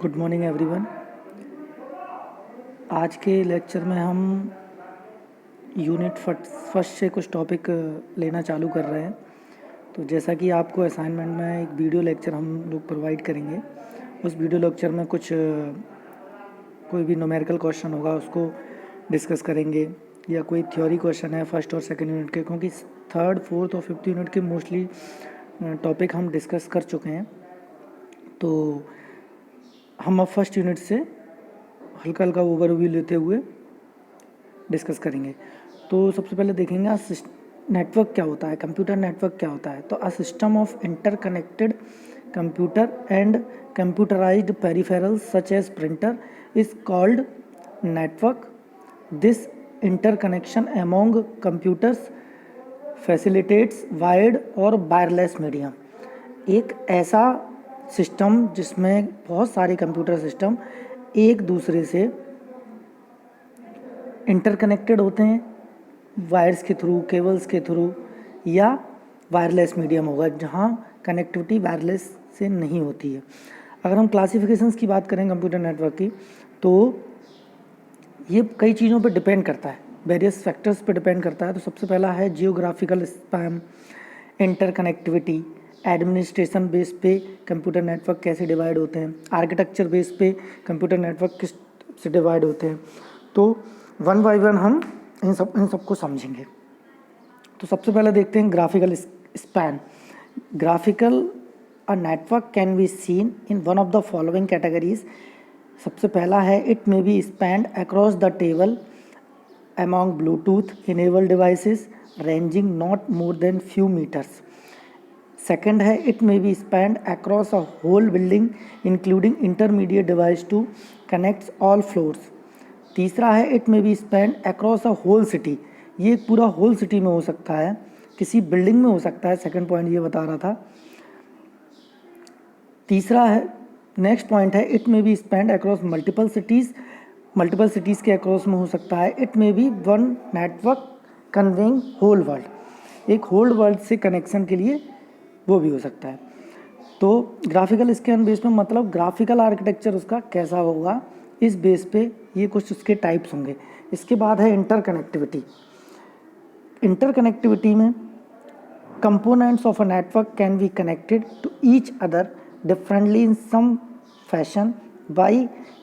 Good morning everyone. आज के lecture में हम यूनिट फर्स्ट से कुछ टॉपिक लेना चालू कर रहे हैं। तो जैसा कि आपको असाइनमेंट में एक वीडियो लेक्चर हम लोग प्रोवाइड करेंगे, उस वीडियो लेक्चर में कुछ कोई भी न्यूमेरिकल क्वेश्चन होगा उसको डिस्कस करेंगे, या कोई थ्योरी क्वेश्चन है फर्स्ट और सेकंड यूनिट के, क्योंकि थर्ड फोर्थ और फिफ्थ यूनिट के मोस्टली टॉपिक हम डिस्कस कर चुके हैं। तो हम अब फर्स्ट यूनिट से हल्का हल्का ओवरव्यू लेते हुए डिस्कस करेंगे। तो सबसे पहले देखेंगे नेटवर्क क्या होता है, कंप्यूटर नेटवर्क क्या होता है। तो a system of interconnected computer and computerised peripherals such as printer is called network. This interconnection among computers facilitates wired और वायरलेस मीडियम। एक ऐसा सिस्टम जिसमें बहुत सारे कंप्यूटर सिस्टम एक दूसरे से इंटरकनेक्टेड होते हैं, वायर्स के थ्रू, केबल्स के थ्रू, या वायरलेस मीडियम होगा जहां कनेक्टिविटी वायरलेस से नहीं होती है। अगर हम क्लासिफिकेशंस की बात करें कंप्यूटर नेटवर्क की, तो ये कई चीज़ों पर डिपेंड करता है, वेरियस फैक्टर्स पे डिपेंड करता है। तो सबसे पहला है geographical span, interconnectivity, administration base पे कंप्यूटर नेटवर्क कैसे डिवाइड होते हैं, आर्किटेक्चर बेस पे कंप्यूटर नेटवर्क किस से डिवाइड होते हैं। तो वन बाय वन हम इन सबको समझेंगे। तो सबसे पहले देखते हैं graphical span. Graphical a network can be seen in one of the following categories. सबसे पहला है it may be spanned across the table among Bluetooth enabled devices ranging not more than few meters. Second है it may be spanned across a whole building including intermediate device to connects all floors. तीसरा है it may be spanned across a whole city. ये एक पूरा whole city में हो सकता है, किसी बिल्डिंग में हो सकता है। सेकंड पॉइंट ये बता रहा था। तीसरा है नेक्स्ट पॉइंट है it may be spanned across multiple cities के अक्रॉस में हो सकता है। It may be one network conveying whole world, एक होल वर्ल्ड से कनेक्शन के लिए वो भी हो सकता है। तो ग्राफिकल स्कैन बेस में मतलब ग्राफिकल आर्किटेक्चर उसका कैसा होगा, इस बेस पे ये कुछ उसके टाइप्स होंगे। इसके बाद है इंटरकनेक्टिविटी। इंटरकनेक्टिविटी में components of a network can be connected to each other differently in some fashion. By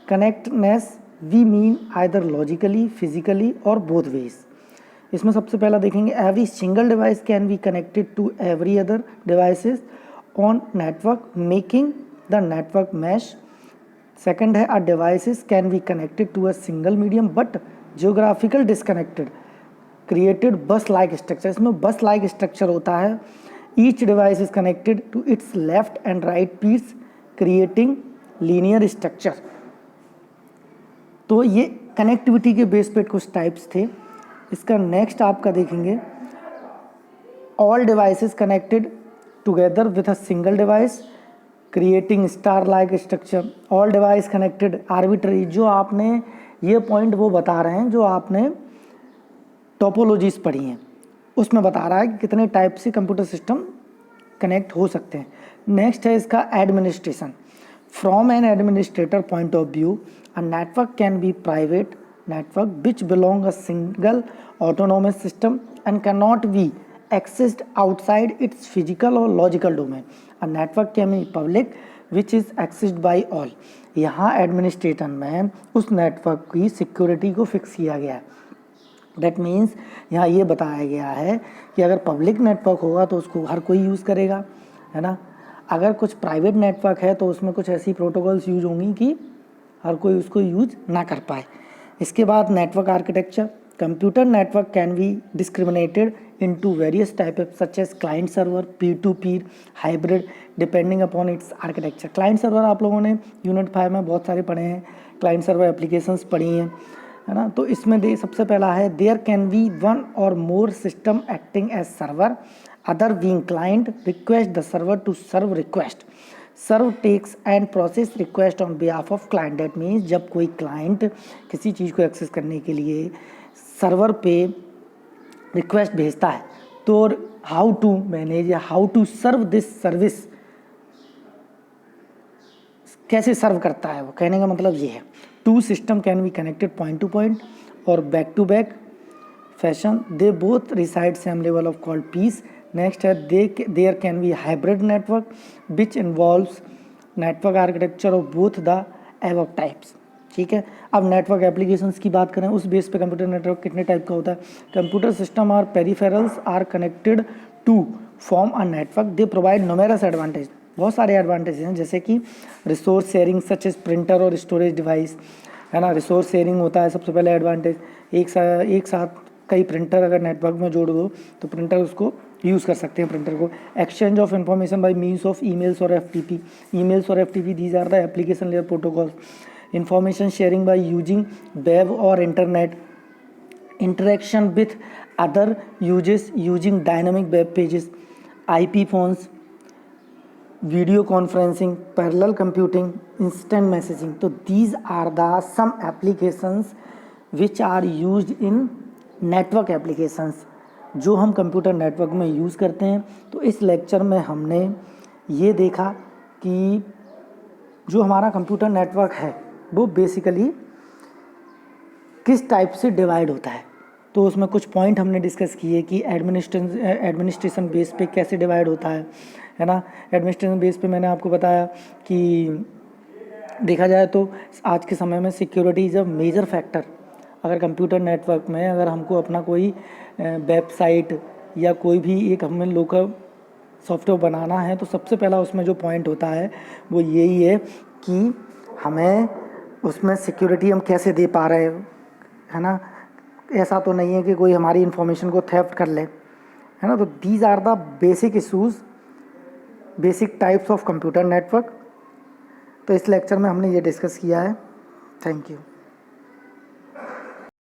connectedness we mean either logically, physically or both ways. इसमें सबसे पहला देखेंगे every single device can be connected to every other devices on network making the network mesh. Second है a devices can be connected to a single medium but geographical disconnected created bus like structure. इसमें bus like structure होता है। Each device is connected to its left and right piece creating linear structure. तो ये connectivity के base पे कुछ types थे। इसका नेक्स्ट आपका देखेंगे all devices connected together with a single device creating star like structure. All device connected arbitrary, जो आपने ये पॉइंट वो बता रहे हैं जो आपने टोपोलॉजीज पढ़ी हैं, उसमें बता रहा है कि कितने टाइप से कंप्यूटर सिस्टम कनेक्ट हो सकते हैं। नेक्स्ट है इसका administration. From an administrator point of view a network can be private network which belong a single autonomous system and can not be accessed outside its physical or logical domain. A network can be public which is accessed by all. यहाँ administrator में उस network की security को fix किया गया है। That means यहाँ ये बताया गया है कि अगर पब्लिक नेटवर्क होगा तो उसको हर कोई यूज़ करेगा, है ना। अगर कुछ प्राइवेट नेटवर्क है तो उसमें कुछ ऐसी प्रोटोकॉल्स यूज होंगी कि हर कोई उसको यूज ना कर पाए। इसके बाद network architecture. Computer network can be discriminated into various type such as client server, peer to peer, hybrid, depending upon its architecture. Client server आप लोगों ने यूनिट 5 में बहुत सारे पढ़े हैं, क्लाइंट सर्वर एप्लीकेशंस पढ़ी हैं, है ना। तो इसमें सबसे पहला है there can be one or more system acting as server, other being client, request the server to serve request, serve takes and process request on behalf of client. That means जब कोई क्लाइंट किसी चीज़ को access करने के लिए server पे request भेजता है तो हाउ टू मैनेज या how to serve this service कैसे सर्व करता है वो, कहने का मतलब ये है। Two system can be connected point to point or back to back fashion, they both reside same level of called piece. Next है there can be hybrid network which involves network architecture of both the above types. ठीक है, अब network applications की बात करें, उस base पे computer network कितने टाइप का होता है। कंप्यूटर सिस्टम और peripherals are connected to form a network, they provide numerous advantage, बहुत सारे एडवांटेज हैं, जैसे कि resource sharing such as printer और स्टोरेज डिवाइस, है ना। रिसोर्स शेयरिंग होता है सबसे पहले एडवांटेज, एक साथ कई प्रिंटर अगर नेटवर्क में जोड़ दो तो प्रिंटर उसको यूज़ कर सकते हैं प्रिंटर को। Exchange of information by means of emails और एफटीपी, ईमेल्स और FTP these are the application layer protocols. Information sharing by using web और internet, interaction with other users using dynamic web pages, IP phones, video conferencing, parallel computing, instant messaging. तो these are the some applications which are used in network applications, जो हम computer network में use करते हैं। तो इस lecture में हमने ये देखा कि जो हमारा कंप्यूटर नेटवर्क है वो बेसिकली किस टाइप से डिवाइड होता है। तो उसमें कुछ पॉइंट हमने डिस्कस किए कि एडमिनिस्ट्रेशन बेस पे कैसे डिवाइड होता है ना। एडमिनिस्ट्रेशन बेस पे मैंने आपको बताया कि देखा जाए तो आज के समय में security is a major factor. अगर कंप्यूटर नेटवर्क में अगर हमको अपना कोई वेबसाइट या कोई भी एक हमें लोकल सॉफ्टवेयर बनाना है तो सबसे पहला उसमें जो पॉइंट होता है वो यही है कि हमें उसमें सिक्योरिटी हम कैसे दे पा रहे हैं, है ना। ऐसा तो नहीं है कि कोई हमारी इन्फॉर्मेशन को थेफ्ट कर ले, है ना। तो these are the basic issues, basic types of computer network. तो इस लेक्चर में हमने ये डिस्कस किया है। Thank you.